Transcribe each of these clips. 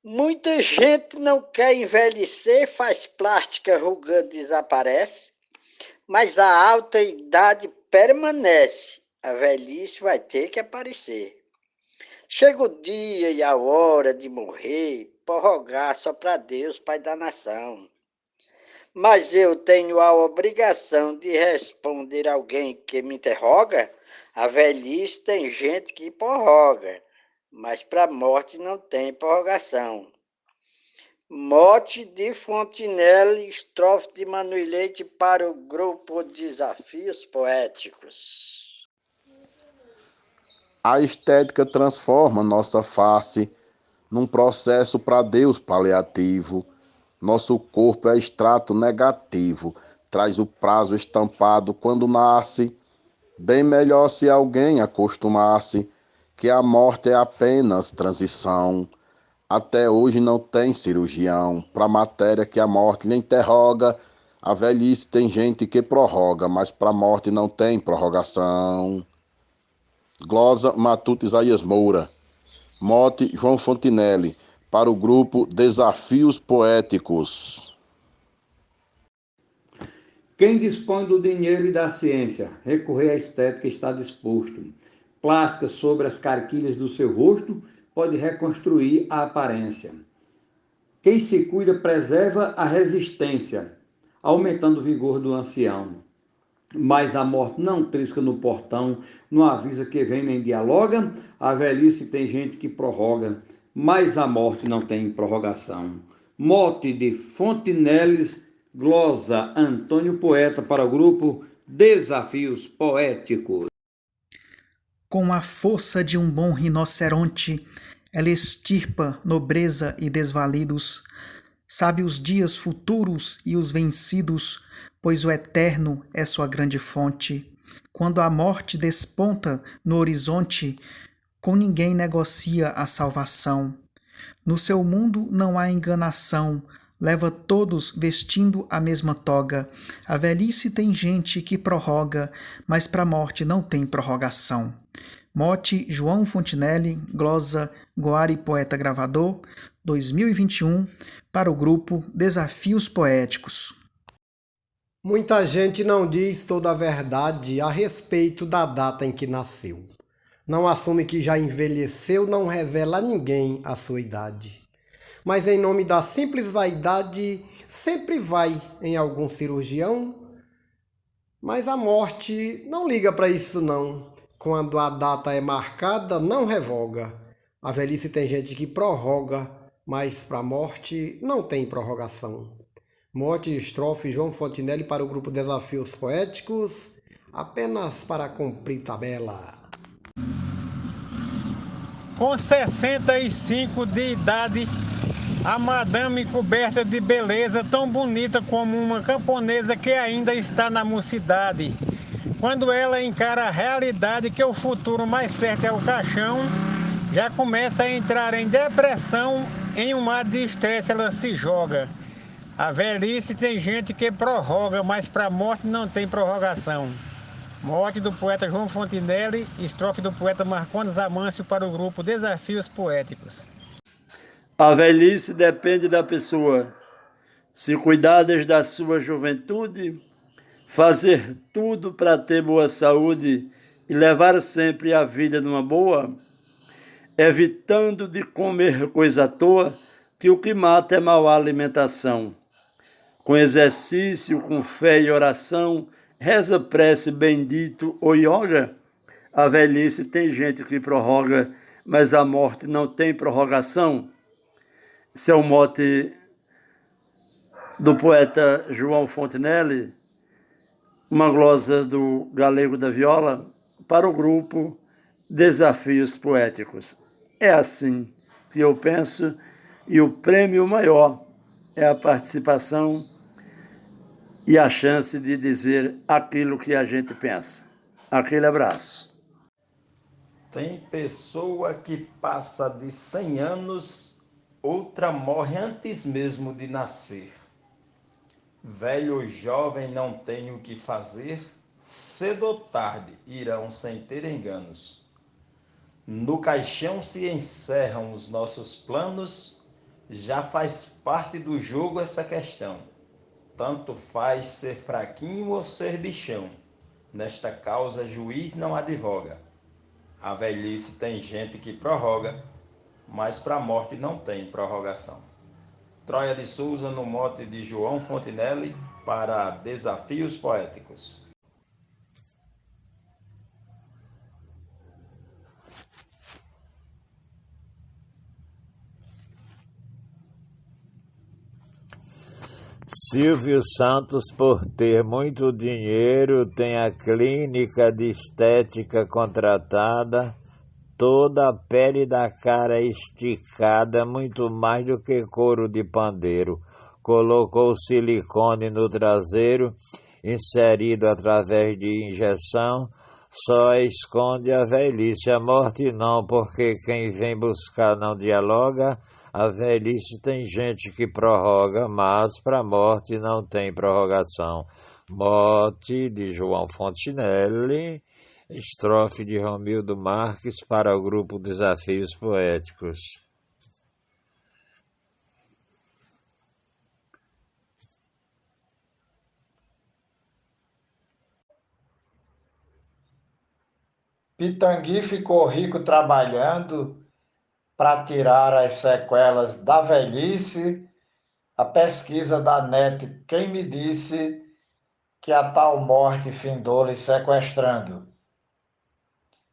Muita gente não quer envelhecer, faz plástica, rugando, desaparece, mas a alta idade permanece. A velhice vai ter que aparecer. Chega o dia e a hora de morrer, prorrogar só para Deus, Pai da nação. Mas eu tenho a obrigação de responder alguém que me interroga. A velhice tem gente que prorroga, mas para a morte não tem prorrogação. Mote de Fontenelle, estrofe de Manuel Leite para o grupo Desafios Poéticos. A estética transforma nossa face num processo para Deus paliativo. Nosso corpo é extrato negativo, traz o prazo estampado quando nasce. Bem melhor se alguém acostumasse que a morte é apenas transição. Até hoje não tem cirurgião para matéria que a morte lhe interroga. A velhice tem gente que prorroga, mas para a morte não tem prorrogação. Glosa Matuto Isaías Moura. Mote João Fontinelli, para o grupo Desafios Poéticos. Quem dispõe do dinheiro e da ciência, recorrer à estética está disposto. Plástica sobre as carquilhas do seu rosto pode reconstruir a aparência. Quem se cuida preserva a resistência, aumentando o vigor do ancião. Mas a morte não trisca no portão, não avisa que vem nem dialoga. A velhice tem gente que prorroga, mas a morte não tem prorrogação. Mote de Fonteneles, glosa Antônio Poeta para o grupo Desafios Poéticos. Com a força de um bom rinoceronte, ela extirpa nobreza e desvalidos, sabe os dias futuros e os vencidos, pois o eterno é sua grande fonte. Quando a morte desponta no horizonte, com ninguém negocia a salvação. No seu mundo não há enganação, leva todos vestindo a mesma toga. A velhice tem gente que prorroga, mas para a morte não tem prorrogação. Mote João Fontinelli, glosa Goari Poeta Gravador, 2021, para o grupo Desafios Poéticos. Muita gente não diz toda a verdade a respeito da data em que nasceu. Não assume que já envelheceu, não revela a ninguém a sua idade. Mas em nome da simples vaidade, sempre vai em algum cirurgião. Mas a morte não liga para isso não. Quando a data é marcada, não revoga. A velhice tem gente que prorroga, mas para a morte não tem prorrogação. Mote e estrofe João Fontinelli para o grupo Desafios Poéticos, apenas para cumprir tabela. Com 65 de idade, a madame coberta de beleza, tão bonita como uma camponesa que ainda está na mocidade. Quando ela encara a realidade que o futuro mais certo é o caixão, já começa a entrar em depressão, em um mar de estresse ela se joga. A velhice tem gente que prorroga, mas para a morte não tem prorrogação. Morte do poeta João Fontinelli, estrofe do poeta Marcondes Amâncio para o grupo Desafios Poéticos. A velhice depende da pessoa. Se cuidar desde a sua juventude, fazer tudo para ter boa saúde e levar sempre a vida numa boa, evitando de comer coisa à toa, que o que mata é mal alimentação. Com exercício, com fé e oração, reza prece bendito ou yoga. A velhice tem gente que prorroga, mas a morte não tem prorrogação. Esse é o mote do poeta João Fontinelli, uma glosa do Galego da Viola, para o grupo Desafios Poéticos. É assim que eu penso, e o prêmio maior é a participação e a chance de dizer aquilo que a gente pensa. Aquele abraço. Tem pessoa que passa de 100 anos, outra morre antes mesmo de nascer. Velho ou jovem não tem o que fazer, cedo ou tarde irão sem ter enganos. No caixão se encerram os nossos planos, Já faz parte do jogo essa questão. Tanto faz ser fraquinho ou ser bichão. Nesta causa juiz não advoga. A velhice tem gente que prorroga, mas para a morte não tem prorrogação. Troia de Souza no mote de João Fontinelli para Desafios Poéticos. Silvio Santos, por ter muito dinheiro, tem a clínica de estética contratada, toda a pele da cara esticada, muito mais do que couro de pandeiro. Colocou silicone no traseiro, inserido através de injeção, só esconde a velhice, a morte não, porque quem vem buscar não dialoga. A velhice tem gente que prorroga, mas para a morte não tem prorrogação. Mote de João Fontinelli, estrofe de Romildo Marques para o grupo Desafios Poéticos. Pitangui ficou rico trabalhando para tirar as sequelas da velhice. A pesquisa da NET, quem me disse que a tal morte findou-lhe sequestrando.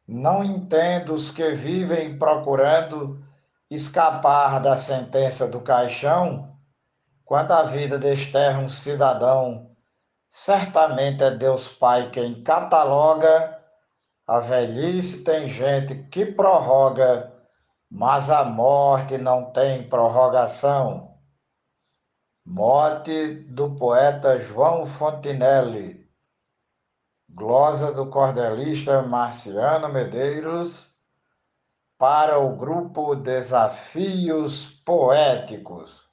Não entendo os que vivem procurando escapar da sentença do caixão, quando a vida desterra um cidadão. Certamente é Deus Pai quem cataloga. A velhice tem gente que prorroga, mas a morte não tem prorrogação. Mote do poeta João Fontinelli. Glosa do cordelista Marciano Medeiros para o grupo Desafios Poéticos.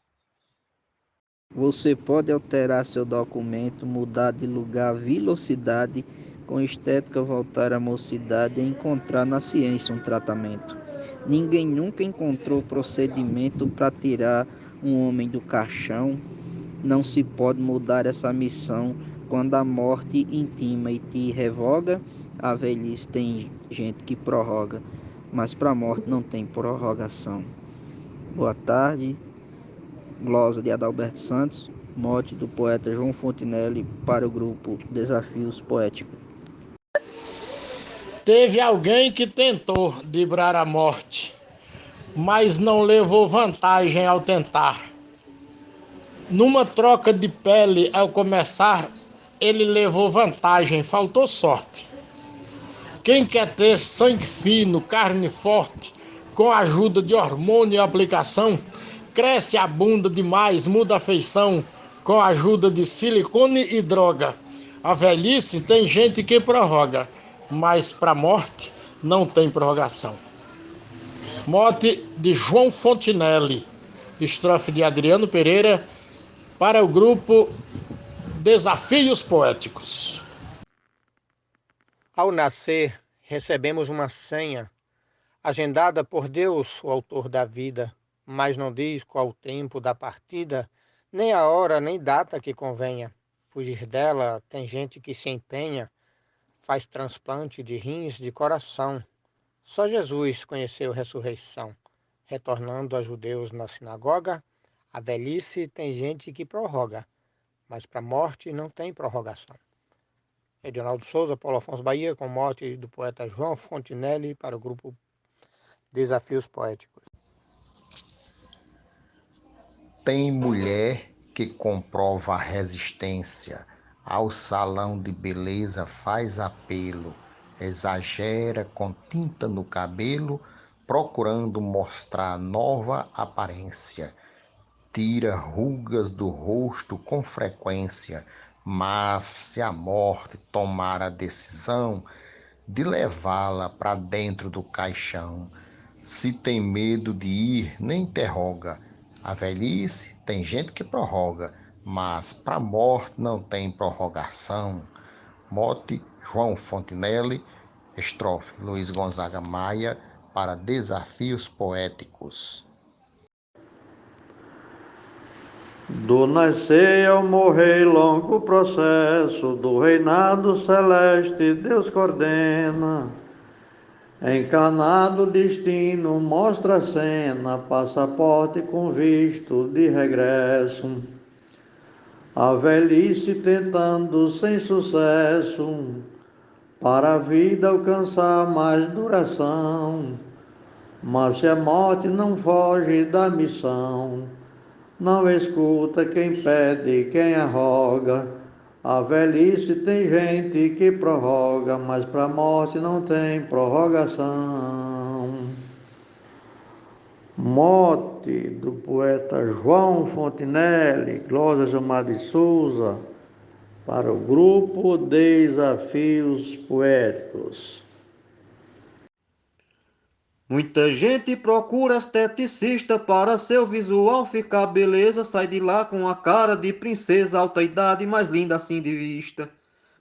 Você pode alterar seu documento, mudar de lugar, velocidade, com estética voltar à mocidade e encontrar na ciência um tratamento. Ninguém nunca encontrou procedimento para tirar um homem do caixão. Não se pode mudar essa missão quando a morte intima e te revoga. A velhice tem gente que prorroga, mas para a morte não tem prorrogação. Boa tarde. Glosa de Adalberto Santos, mote do poeta João Fontinelli para o grupo Desafios Poéticos. Teve alguém que tentou driblar a morte, mas não levou vantagem ao tentar. Numa troca de pele ao começar, ele levou vantagem, faltou sorte. Quem quer ter sangue fino, carne forte, com a ajuda de hormônio e aplicação, cresce a bunda demais, muda a feição, com a ajuda de silicone e droga. A velhice tem gente que prorroga, mas para a morte não tem prorrogação. Mote de João Fontinelli, estrofe de Adriano Pereira, para o grupo Desafios Poéticos. Ao nascer, recebemos uma senha, agendada por Deus, o autor da vida, mas não diz qual o tempo da partida, nem a hora, nem data que convenha. Fugir dela, tem gente que se empenha, faz transplante de rins, de coração. Só Jesus conheceu ressurreição. Retornando a judeus na sinagoga, a velhice tem gente que prorroga, mas para a morte não tem prorrogação. Edinaldo Souza, Paulo Afonso Bahia, com morte do poeta João Fontinelli para o grupo Desafios Poéticos. Tem mulher que comprova a resistência, ao salão de beleza faz apelo, exagera com tinta no cabelo, procurando mostrar nova aparência. Tira rugas do rosto com frequência, mas se a morte tomar a decisão de levá-la para dentro do caixão, se tem medo de ir, nem interroga. A velhice tem gente que prorroga, mas para a morte não tem prorrogação. Mote João Fontinelli, estrofe Luiz Gonzaga Maia para Desafios Poéticos. Do nascer ao morrer, longo processo do reinado celeste, Deus coordena. Encarnado destino, mostra a cena, passaporte com visto de regresso. A velhice tentando sem sucesso, para a vida alcançar mais duração. Mas se a morte não foge da missão, não escuta quem pede, quem arroga. A velhice tem gente que prorroga, mas para a morte não tem prorrogação. Mote do poeta João Fontinelli, Glória Gilmar de Souza, para o grupo Desafios Poéticos. Muita gente procura esteticista para seu visual ficar beleza, sai de lá com a cara de princesa, alta idade, mais linda assim de vista.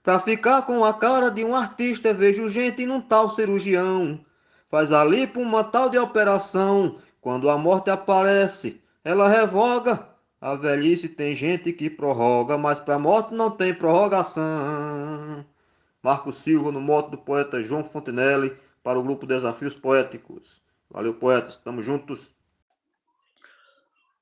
Pra ficar com a cara de um artista, vejo gente num tal cirurgião. Faz ali por uma tal de operação, quando a morte aparece, ela revoga. A velhice tem gente que prorroga, mas pra morte não tem prorrogação. Marco Silva, no mote do poeta João Fontinelli, para o grupo Desafios Poéticos. Valeu, poetas, estamos juntos.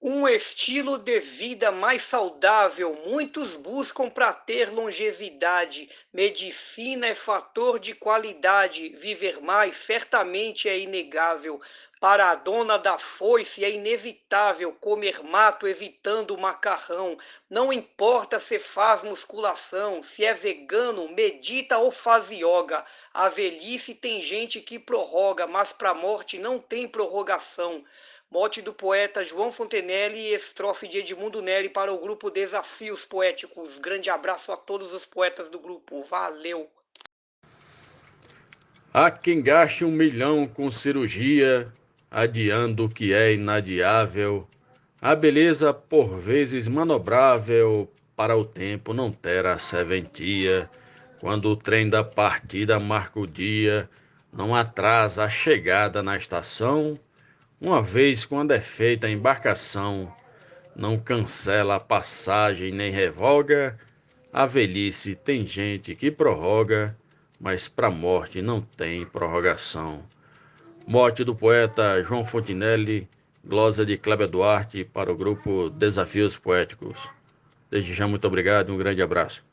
Um estilo de vida mais saudável, muitos buscam para ter longevidade. Medicina é fator de qualidade, viver mais certamente é inegável. Para a dona da foice é inevitável comer mato evitando macarrão. Não importa se faz musculação, se é vegano, medita ou faz yoga. A velhice tem gente que prorroga, mas para a morte não tem prorrogação. Mote do poeta João Fontinelli e estrofe de Edmundo Neri para o grupo Desafios Poéticos. Grande abraço a todos os poetas do grupo. Valeu! Há quem gaste 1 milhão com cirurgia, adiando o que é inadiável. A beleza por vezes manobrável, para o tempo não terá serventia. Quando o trem da partida marca o dia, não atrasa a chegada na estação. Uma vez quando é feita a embarcação, não cancela a passagem nem revoga. A velhice tem gente que prorroga, mas pra morte não tem prorrogação. Morte do poeta João Fontinelli, glosa de Cléber Duarte para o grupo Desafios Poéticos. Desde já, muito obrigado e um grande abraço.